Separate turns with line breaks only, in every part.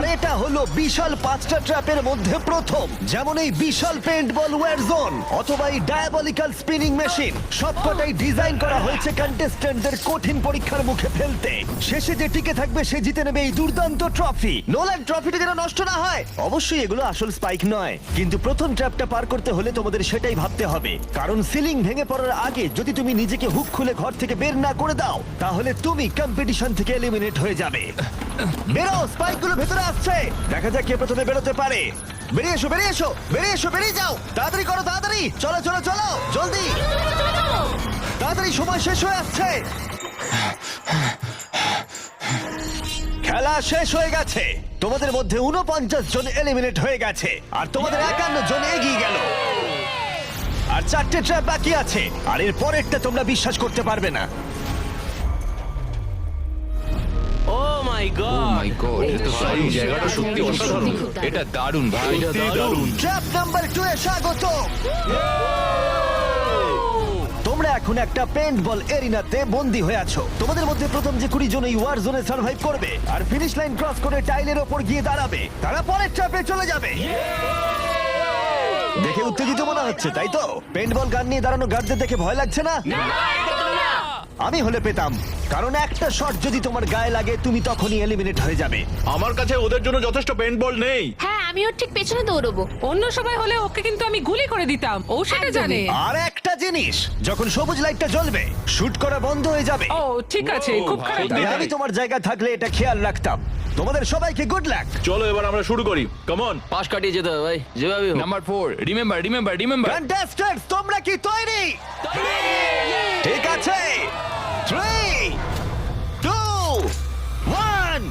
আর এটা হলো বিশাল 5টা ট্র্যাপের মধ্যে প্রথম, যেমন এই বিশাল পেইন্টবল ওয়্যার জোন অথবা এই ডায়াবলিক্যাল স্পিনিং মেশিন। সবকটাই ডিজাইন করা হয়েছে কন্টেস্ট্যান্টদের কঠিন পরীক্ষার মুখে ফেলতে। শেষে যে টিকে থাকবে সে জিতে নেবে এই দুর্দান্ত ট্রফি। নোলান, ট্রফিটা যেন নষ্ট না হয়। অবশ্যই এগুলো আসল স্পাইক নয়, কিন্তু প্রথম ট্র্যাপটা পার করতে হলে তোমাদের সেটাই ভাবতে হবে, কারণ সিলিং ভেঙে পড়ার আগে যদি তুমি নিজেকে হুক খুলে ঘর থেকে বের না করে দাও তাহলে তুমি কম্পিটিশন থেকে এলিমিনেট হয়ে যাবে। বেরো, স্পাইকগুলো ভেতরে আসছে। দেখা যাক কে প্রথমে বেরোতে পারে। বেরিয়ে এসো, বেরিয়ে এসো, বেরিয়ে এসো, বেরিয়ে যাও। তাড়াতাড়ি করো, তাড়াতাড়ি। চলো চলো চলো, জলদি, তাড়াতাড়ি, সময় শেষ হয়ে আসছে। খেলা শেষ হয়ে গেছে। তোমাদের মধ্যে 49 জন এলিমিনেট হয়ে গেছে আর তোমাদের 51 জন এগিয়ে গেল। আর 4টে ট্র্যাপ বাকি আছে, আর এর পরেরটা তোমরা বিশ্বাস করতে পারবে না।
ও মাই গড,
এটা তো দারুণ, জায়গাটা সত্যি অসাধারণ। এটা দারুণ ভাই,
সত্যি দারুণ।
ট্র্যাপ নাম্বার 2 এ স্বাগত। তোমরা এখন একটা পেইন্টবল এরিনাতে বন্দী হয়ে আছো। তোমাদের মধ্যে প্রথম যে 20 জন এই ওয়ার জোনে সার্ভাইভ করবে আর ফিনিশ লাইন ক্রস করে টাইলের ওপর গিয়ে দাঁড়াবে, তারা পরের ট্র্যাপে চলে যাবে। দেখে উত্তেজিত মনে হচ্ছে, তাই তো? পেইন্টবল গান নিয়ে দাঁড়ানো গার্ডদের দেখে ভয় লাগছে না? আমি হলে পেতাম, কারণ একটা শট যদি তোমার গায়ে লাগে তুমি তখনই এলিমিনেট হয়ে যাবে।
আমার কাছে ওদের জন্য যথেষ্ট পেইন্টবল নেই।
হ্যাঁ, আমি ওর ঠিক পেছনে দৌড়বো।
অন্য সময় হলে ওকে কিন্তু আমি গুলি করে দিতাম, ও সেটা জানে।
আর একটা জিনিস, যখন সবুজ লাইটটা জ্বলবে শুট করা বন্ধ হয়ে যাবে।
ও ঠিক আছে,
ও,
খুব খারাপ
তাই
দিন।
আমি তোমার জায়গায় থাকলে এটা খেয়াল রাখতাম। তোমাদের সবাইকে গুড লাক।
চলো এবার আমরা শুরু করি, কাম অন।
পাশ কাটিয়ে যেতে হবে ভাই, যেভাবে হোক।
Number 4, remember.
কন্টেস্ট্যান্টস, তোমরা কি তৈরি? ঠিক আছে, 3, 2, 1,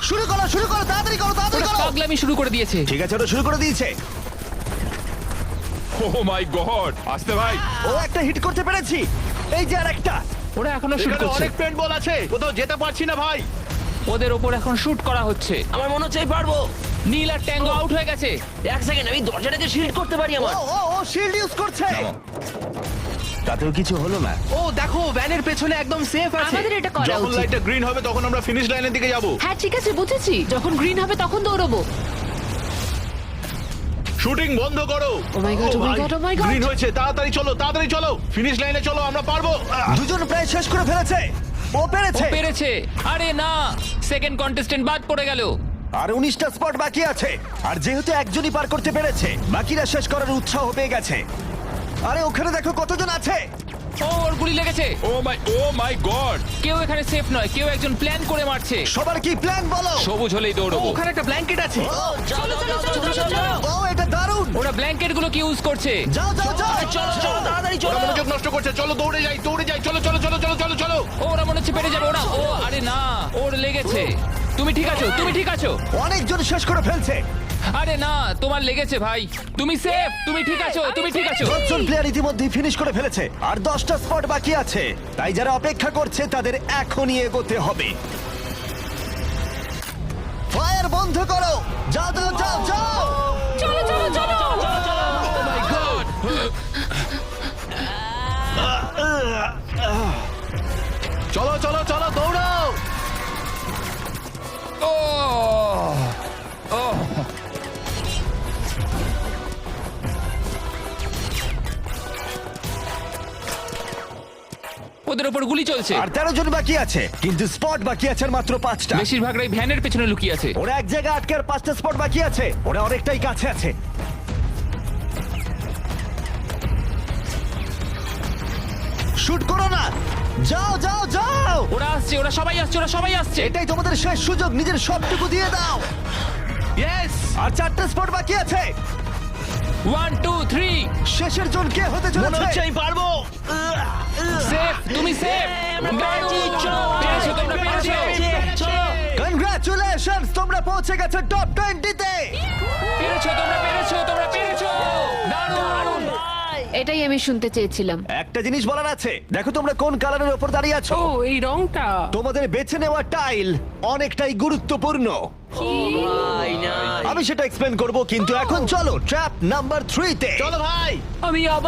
শুরু করো, শুরু করো, তাড়াতাড়ি করো, তাড়াতাড়ি করো।
পাগলামি শুরু করে দিয়েছে।
ঠিক আছে, ওটা শুরু করে দিয়েছে।
ও মাই গড, আসতে ভাই।
ও একটা হিট করতে পেরেছি। এই যে আরেকটা।
ওরা এখনো শুট
এখানে
করছে,
অনেক পেইন্টবল আছে, কোথাও যেতে পারছি না ভাই।
ওদের ওপর এখন শুট করা হচ্ছে।
আমার মনে হচ্ছে আমি পারবো।
নীল আর ট্যাঙ্গো আউট হয়ে গেছে।
এক সেকেন্ড, আমি দরজাটাকে শিল্ড করতে পারি আমার।
ও শিল্ড ইউজ করছে। তাতেও কিছু হলো না।
ও দেখো, ভ্যানের পেছনে একদম সেফ আছে।
আমাদের এটা করা
যখন
উচিত।
লাইটটা গ্রিন হবে তখন আমরা ফিনিশ লাইনের দিকে যাব।
হ্যাঁ ঠিক আছে, বুঝেছি। যখন গ্রিন হবে তখন দৌড়বো।
শুটিং বন্ধ করো।
Oh my God, oh my God, oh my God.
Green হয়েছে, তাড়াতাড়ি চলো, তাড়াতাড়ি চলো, ফিনিশ লাইনে চলো, আমরা পারবো।
দুজন প্রায় শেষ করে ফেলেছে। ও
ও
পেরেছে।
পেরেছে। আরে না, সেকেন্ড কন্টেস্টেন্ট বাদ পড়ে গেল।
আর 19টা স্পট বাকি আছে, আর যেহেতু একজনই পার করতে পেরেছে বাকিরা শেষ করার উৎসাহ পেয়ে গেছে। আরে ওখানে দেখো কতজন আছে।
ও, ওর গুলি লেগেছে।
ও মাই গড।
কেউ এখানে সেফ নয়, কেউ একজন প্ল্যান করে মারছে।
সবার কি প্ল্যান বলো?
সবুজ হলেই দৌড়বো।
ওখানে একটা ব্ল্যাঙ্কেট আছে।
চলো চলো চলো চলো চলো।
ও এটা দারুণ।
ওরা ব্ল্যাঙ্কেট গুলো কি ইউজ করছে?
যাও যাও যাও।
চলো চলো তাড়াতাড়ি চলো।
ওরা মনোযোগ নষ্ট করছে, চলো দৌড়ে যাই, দৌড়ে যাই, চলো চলো চলো চলো চলো চলো।
ও, ওরা মনে হচ্ছে পেরে যাবে ওরা। ও আরে না, ওর লেগেছে। তুমি ঠিক আছো, তুমি ঠিক আছো।
অনেকজন শেষ করে ফেলছে।
আরে না, তোমার লেগেছে ভাই। তুমি সেফ, তুমি ঠিক আছো, তুমি ঠিক আছো।
10 জন প্লেয়ার ইতিমধ্যেই ফিনিশ করে ফেলেছে আর 10টা স্পট বাকি আছে। তাই যারা অপেক্ষা করছে তাদের এখনই এগোতে হবে। ফায়ার বন্ধ করো। যাও যাও যাও যাও।
চলো চলো চলো।
চলো চলো চলো দৌড়াও।
ও
ওদের ওপর গুলি চলছে।
আর 13 জন বাকি আছে, কিন্তু স্পট বাকি আছে আর মাত্র 5টা।
বেশিরভাগরাই ভ্যানের পেছনে লুকিয়ে আছে।
ওরা এক জায়গায় আটকে আর 5টা স্পট বাকি আছে। ওরা অনেকটাই কাছে আছে। শুট করো না। যাও যাও যাও।
ওরা আসছে, ওরা সবাই আসছে, ওরা সবাই আসছে।
এটাই তোমাদের শেষ সুযোগ, নিজের সবটুকু দিয়ে দাও।
ইয়েস।
আর 4টা স্পট বাকি আছে।
1 2 3।
শেষের জন কে হতে
মনে হচ্ছে
চলেছে?
আমি পারবো।
সেফ, তুমি সেফ। পেরেছো, তোমরা পেরেছো।
কনগ্রাচুলেশনস, তোমরা পৌঁছে গেছো টপ 20 তে।
পেরেছো, তোমরা পেরেছো, তোমরা পেরেছো। দারুণ।
এটাই আমি শুনতে চেয়েছিলাম।
একটা জিনিস বলার আছে, দেখো তোমরা কোন কালারের উপর দাঁড়িয়ে আছো।
ও, এই রংটা।
তোমাদের বেছে নেওয়া টাইল অনেকটাই গুরুত্বপূর্ণ।
ভাই না।
আমি সেটা এক্সপ্লেন করব, কিন্তু এখন চলো ট্র্যাপ নাম্বার 3 তে।
চলো ভাই।
আমি আবার